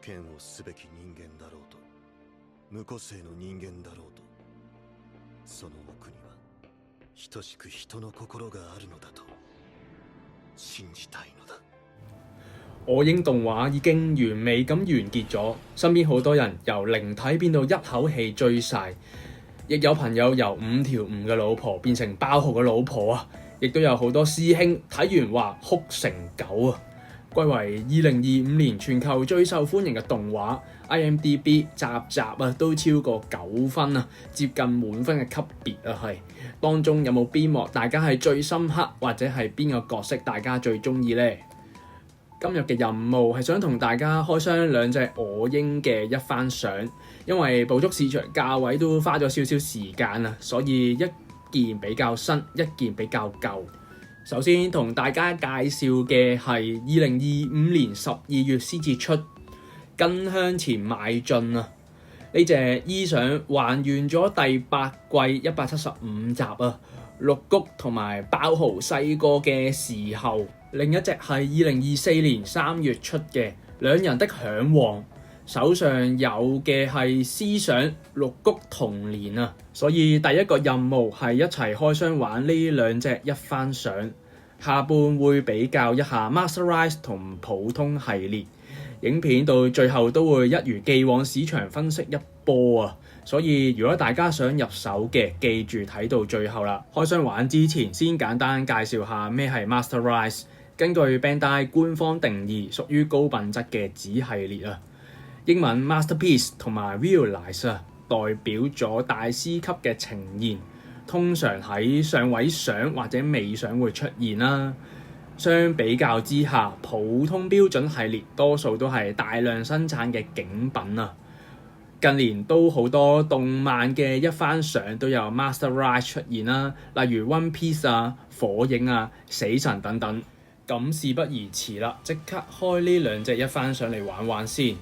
剣をすべき人間だろうと、無個性の人間だろうと、その奥には等しく人の心があるのだと信じたいのだ。我英動畫已經完美咁完結咗，身邊好多人由靈體變到一口氣追晒，亦有朋友由5條悟嘅老婆變成爆豪嘅老婆啊！亦都有好多師兄睇完話哭成狗啊！歸為2025年全球最受歡迎嘅動畫 ，IMDB 集集都超過9分啊，接近滿分嘅級別啊係。當中有冇邊幕大家係最深刻，或者係邊個角色大家最中意呢？今日嘅任務係想同大家開箱兩隻我英嘅一番賞，因為捕捉市場價位都花咗少少時間啊，所以一件比較新，一件比較舊。首先同大家介紹嘅係2025年12月先至出，更向前邁進啊！呢隻衣裳還原咗第8季175集啊，綠谷同埋爆豪細個嘅時候。另一隻係2024年3月出嘅兩人的嚮往，手上有嘅係思想綠谷童年啊，所以第一個任務係一齊開箱玩呢兩隻一番賞。下半會比較一下 Master Rise 同普通系列，影片到最後都會一如既往市場分析一波啊！所以如果大家想入手嘅，記住睇到最後啦。開箱玩之前，先簡單介紹下咩係 Master Rise。根據 Bandai 官方定義，屬於高品質嘅子系列啊。英文 Masterpiece 同埋 Realize 啊，代表咗大師級嘅呈現，通常喺上位賞或者尾賞會出現啦。相比較之下，普通標準系列多數都係大量生產嘅景品啊。近年都好多動漫嘅一番賞都有 Master Rise 出現啦，例如 One Piece 啊、火影啊、死神等等。咁事不宜遲啦，即刻開呢兩隻一番賞嚟玩玩先。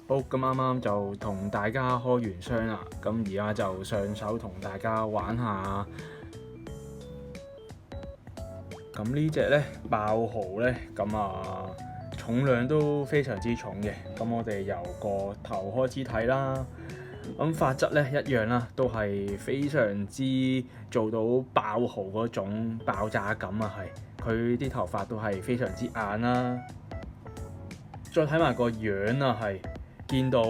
好，咁啱啱就同大家開完箱啦，咁而家就上手同大家玩下。咁呢隻咧爆豪咧，咁重量都非常之重嘅。咁我哋由個頭開始睇啦。咁髮質咧一樣啦，都係非常之做到爆豪嗰種爆炸感啊！係佢啲頭髮都係非常之硬啦。再睇埋個樣啊，係見到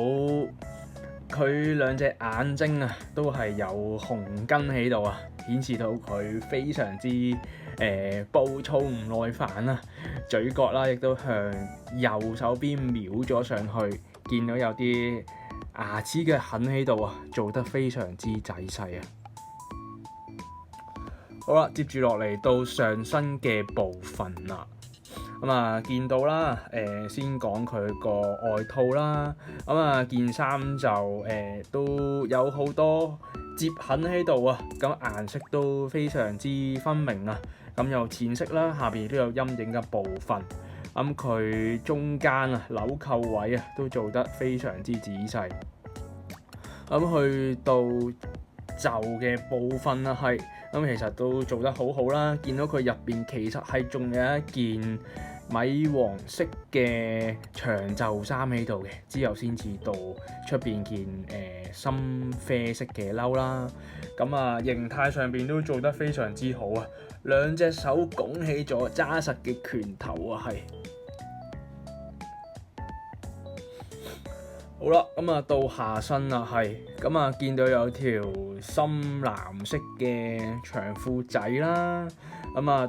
佢兩隻眼睛啊，都係有紅筋喺度啊，顯示到佢非常之暴躁唔耐煩啊。嘴角啦，亦都向右手邊瞄咗上去，見到有啲牙齒嘅痕喺度啊，做得非常之仔細啊。好啦，接住落嚟到上身嘅部分啦。見到啦，先講佢個外套啦。件衫就都有好多摺痕喺度啊。咁顏色都非常之分明啊。咁有淺色啦，下邊都有陰影嘅部分。佢中間紐扣位都做得非常之仔細。去到袖嘅部分係其實都做得好好啦。見到佢入邊其實係仲有一件米黃色嘅長袖衫喺度嘅，之後先至到出邊件深啡色嘅褸啦。形態上邊都做得非常之好啊！兩隻手拱起咗揸實嘅拳頭啊，係。好啦，到下身啦，係。見到有條深藍色嘅長褲仔啦。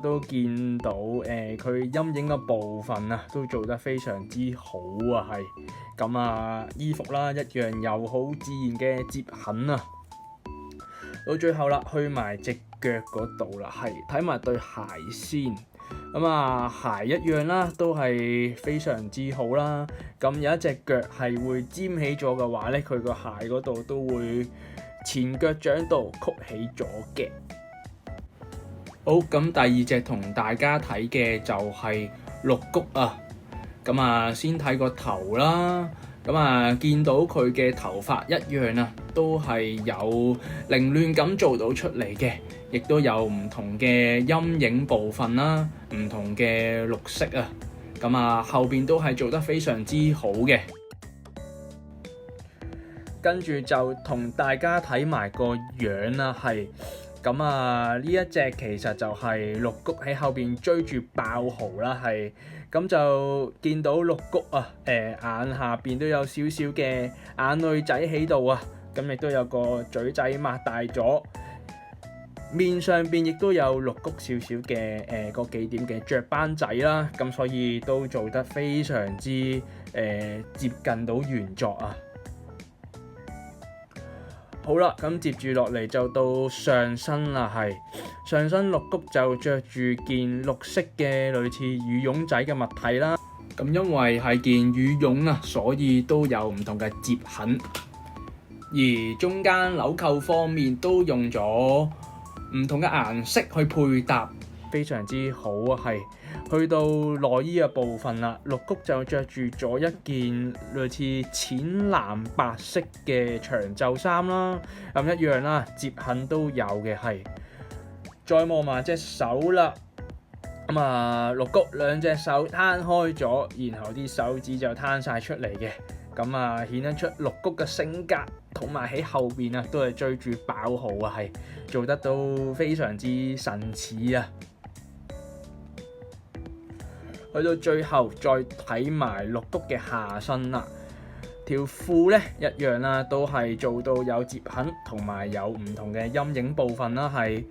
都見到佢陰影嘅部分都做得非常之好啊，係。衣服啦一樣有好自然嘅摺痕啊。到最後啦，去埋隻腳嗰度啦，係睇埋對鞋先。鞋一樣啦，都係非常之好啦。有一隻腳係會尖起咗嘅話咧，佢個鞋嗰度都會前腳掌度曲起咗嘅。好，咁第二隻同大家睇嘅就係綠谷啊。先睇個頭啦。咁啊，見到佢嘅頭髮一樣啊，都係有凌亂咁做到出嚟嘅，亦都有唔同嘅陰影部分啦，唔同嘅綠色啊。咁啊，後邊都係做得非常之好嘅。跟住就同大家睇埋個樣啦，係咁啊，呢一隻其實就係綠谷喺後邊追住爆豪啦，係咁就見到綠谷啊，眼下邊都有少少嘅眼淚仔喺度啊，咁亦都有個嘴仔擘大咗，面上邊亦都有綠谷少少嘅嗰幾點嘅雀斑仔啦，咁所以都做得非常之接近到原作啊。好啦，咁接住落嚟就到上身啦，係上身綠谷就着住件綠色嘅類似羽絨仔嘅物體啦。咁因為係件羽絨啊，所以都有唔同嘅摺痕，而中間紐扣方面都用咗唔同嘅顏色去配搭，非常之好啊，係。去到內衣嘅部分啦，綠谷就着住咗一件類似淺藍白色嘅長袖衫啦，咁一樣啦，摺痕都有嘅係。再望埋隻手啦，咁啊綠谷兩隻手攤開咗，然後啲手指就攤晒出嚟嘅，咁啊顯得出綠谷嘅性格，同埋喺後邊啊都係追住爆豪啊，係做得到非常之神似啊！去到最後再睇埋綠谷嘅下身啦，條褲咧一樣啦，都係做到有摺痕同埋有唔同嘅陰影部分啦，係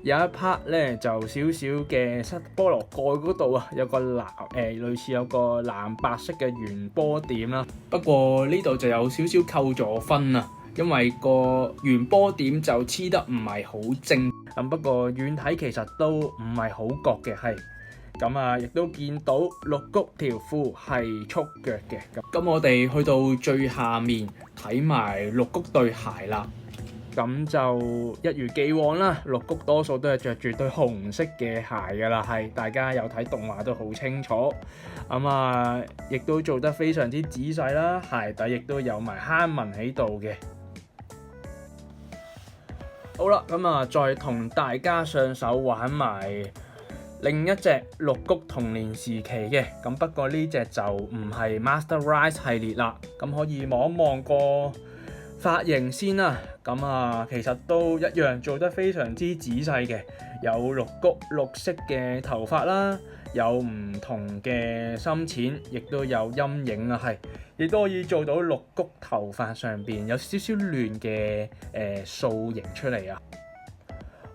有一 part 咧就少少嘅菠蘿蓋嗰度啊，有個類似有個藍白色嘅圓波點啦。不過呢度就有少少扣咗分啊，因為個圓波點就黐得唔係好正，不過遠睇其實都唔係好覺嘅係。咁啊，亦都見到綠谷條褲係束腳嘅。咁我哋去到最下面睇埋綠谷對鞋啦。咁就一如既往啦，綠谷多數都係着住對紅色嘅鞋㗎啦，係大家有睇動畫都好清楚。咁啊，亦都做得非常之仔細啦，鞋底亦都有埋坑紋喺度嘅。好啦，咁啊，再同大家上手玩埋另一隻綠谷童年時期嘅，咁不過呢隻就唔係 Master Rise 系列啦，咁可以望一望個髮型先啦。咁啊，其實都一樣做得非常之仔細嘅，有綠谷綠色嘅頭髮啦，有唔同嘅深淺，亦都有陰影啊，係亦都可以做到綠谷頭髮上邊有少少亂嘅塑形出嚟啊。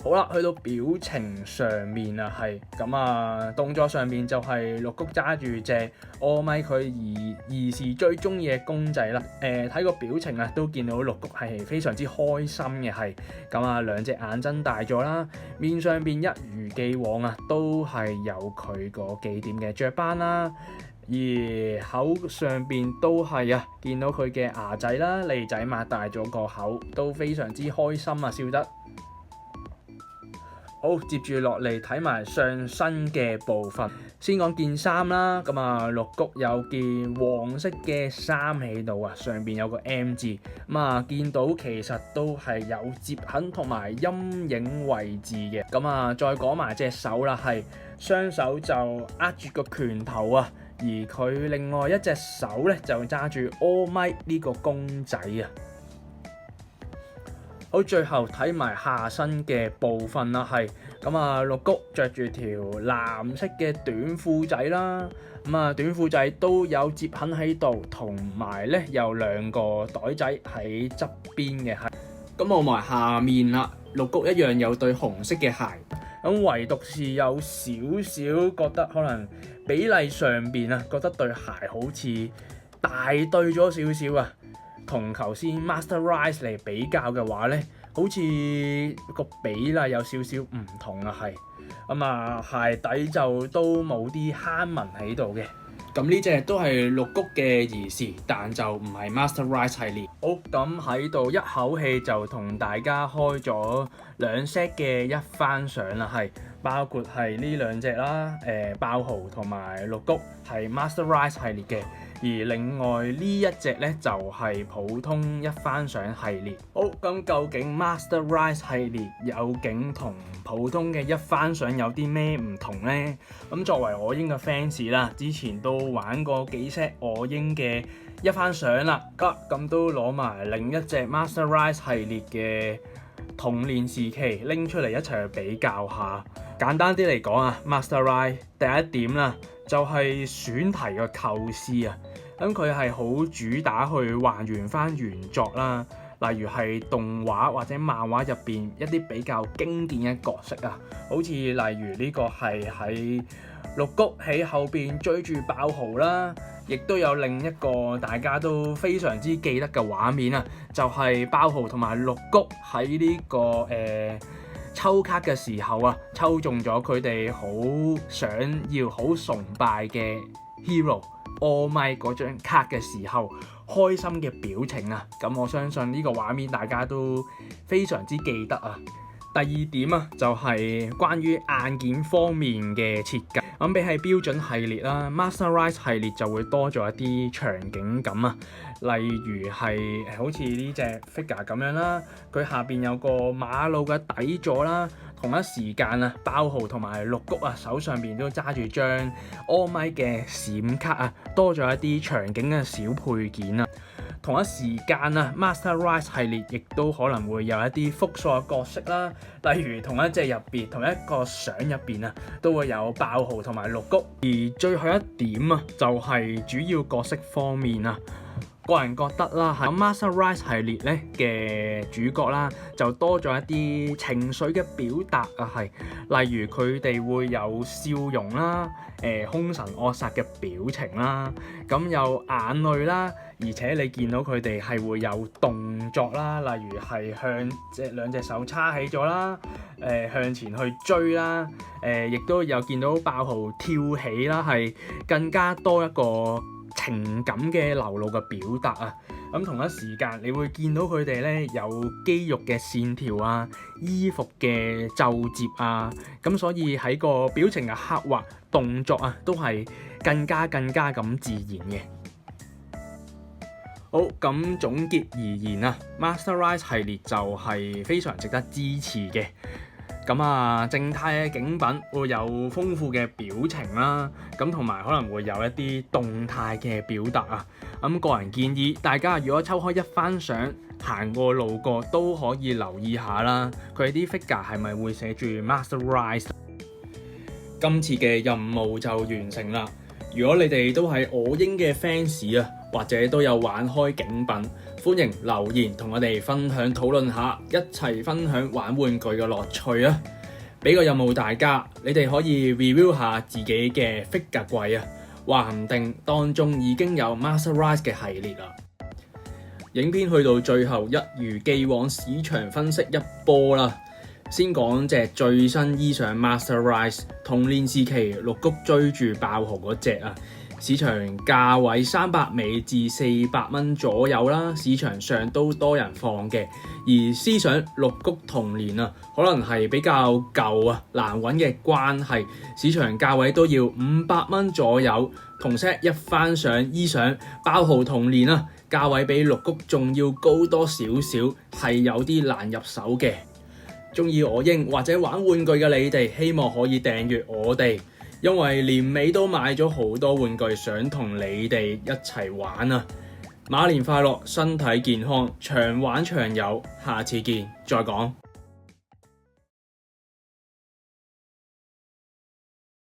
好啦，去到表情上面啊，係咁啊，動作上面就係綠谷揸住隻All Might佢兒時最中意嘅公仔啦。睇個表情啊，都見到綠谷係非常之開心嘅，係咁啊，兩隻眼睜大咗啦，面上邊一如既往啊，都係有佢個幾點嘅雀斑啦，而口上邊都係啊，見到佢嘅牙仔啦，脷仔擘大咗個口，都非常之開心啊，笑得。好，接住落嚟睇埋上身嘅部分，先講件衫啦。咁啊，綠谷有件黃色嘅衫喺度啊，上邊有個 M 字。咁啊，見到其實都係有摺痕同埋陰影位置嘅。咁啊，再講埋隻手啦，係雙手就握住個拳頭啊，而佢另外一隻手咧就揸住 All Might 呢個公仔啊。好，最後睇埋下身嘅部分啦，係咁啊，綠谷着住條藍色嘅短褲仔啦，咁啊短褲仔都有摺痕喺度，同埋咧有兩個袋仔喺側邊嘅，係咁望埋下面啦，綠谷一樣有對紅色嘅鞋，咁唯獨是有少少覺得可能比例上邊啊，覺得對鞋好似大對咗少少啊。同頭先 Master Rise 嚟比較嘅話咧，好似個比例有少少唔同啊，係咁啊，鞋底就都冇啲坑紋喺度嘅。咁呢隻都係綠谷嘅兒時，但就唔係 Master Rise 系列。好，咁喺度一口氣就同大家開咗兩 set 嘅一番賞啦，係包括係呢兩隻啦，爆豪同埋綠谷係 Master Rise 系列嘅。而另外呢一隻呢，就係普通一番賞系列。好，咁究竟 Master Rise 系列究竟同普通嘅一番賞有啲咩唔同呢？咁作為我英嘅 fans 啦，之前都玩過幾 set 我英嘅一番賞啦，咁都攞埋另一隻 Master Rise 系列嘅童年時期拎出嚟一齊去比較下。簡單啲嚟講啊 ，Master Rise 第一點啦，就係選題嘅構思啊。咁佢係好主打去還原翻原作啦，例如係動畫或者漫畫入邊一啲比較經典嘅角色啊，好似例如呢個係喺綠谷喺後邊追住爆豪啦，亦都有另一個大家都非常之記得嘅畫面啊，就係爆豪同埋綠谷喺呢個抽卡嘅時候啊，抽中咗佢哋好想要、好崇拜嘅 hero All Might 嗰張卡嘅時候，開心嘅表情啊！咁我相信呢個畫面大家都非常之記得啊。第二點啊，就係關於硬件方面嘅設計。咁比起標準系列啦 ，Master Rise 系列就會多咗一啲場景感啊。例如係好似呢隻 figure 咁樣啦，佢下邊有個馬路嘅底座啦。同一時間啊，爆豪同埋綠谷啊手上邊都揸住張 All Might 嘅閃卡啊，多咗一啲場景嘅小配件啊。同一時間啊 ，Master Rise 系列亦都可能會有一啲複數嘅角色啦，例如同一隻入邊、同一個相入邊啊，都會有爆豪同埋綠谷。而最後一點啊，就係主要角色方面啊。個人覺得啦，喺 Master Rise 系列咧嘅主角啦，就多咗一啲情緒嘅表達啊，係例如佢哋會有笑容啦，兇神惡煞嘅表情啦，咁有眼淚啦，而且你見到佢哋係會有動作啦，例如係向兩隻手叉起咗啦，向前去追啦，亦都有見到爆豪跳起啦，係更加多一個情感嘅流露嘅表達啊。咁同一時間你會見到佢哋咧有肌肉嘅線條啊，衣服嘅皺褶啊，咁所以喺個表情嘅刻畫動作啊都係更加咁自然嘅。好，咁總結而言啊 Master Rise 系列就係非常值得支持嘅。咁啊，靜態嘅景品會有豐富嘅表情啦，咁同埋可能會有一啲動態嘅表達啊。咁個人建議大家如果抽開一番賞，行過路過都可以留意下啦，佢啲 figure 係咪會寫住 Master Rise。今次嘅任務就完成啦。如果你哋都係我英嘅 fans 啊，或者都有玩開景品，歡迎留言同我哋分享討論下，一齊分享玩玩具嘅樂趣啊！俾個任務大家，你哋可以 review 下自己嘅 figure 櫃啊，話唔定當中已經有 Master Rise 嘅系列啦。影片去到最後，一如既往市場分析一波啦。先講隻最新衣上 Master Rise 童年時期綠谷追住爆豪嗰隻啊，市場價位300美至400蚊左右啦，市場上都多人放嘅。而思想綠谷童年啊，可能係比較舊啊難揾嘅關係，市場價位都要500蚊左右。同 set 一番賞衣上爆豪童年啊，價位比綠谷仲要高多少少，係有啲難入手嘅。中意我英或者玩玩具嘅你哋，希望可以訂閱我哋，因為年尾都買咗好多玩具，想同你哋一齊玩啊！馬年快樂，身體健康，長玩長有，下次見，再講。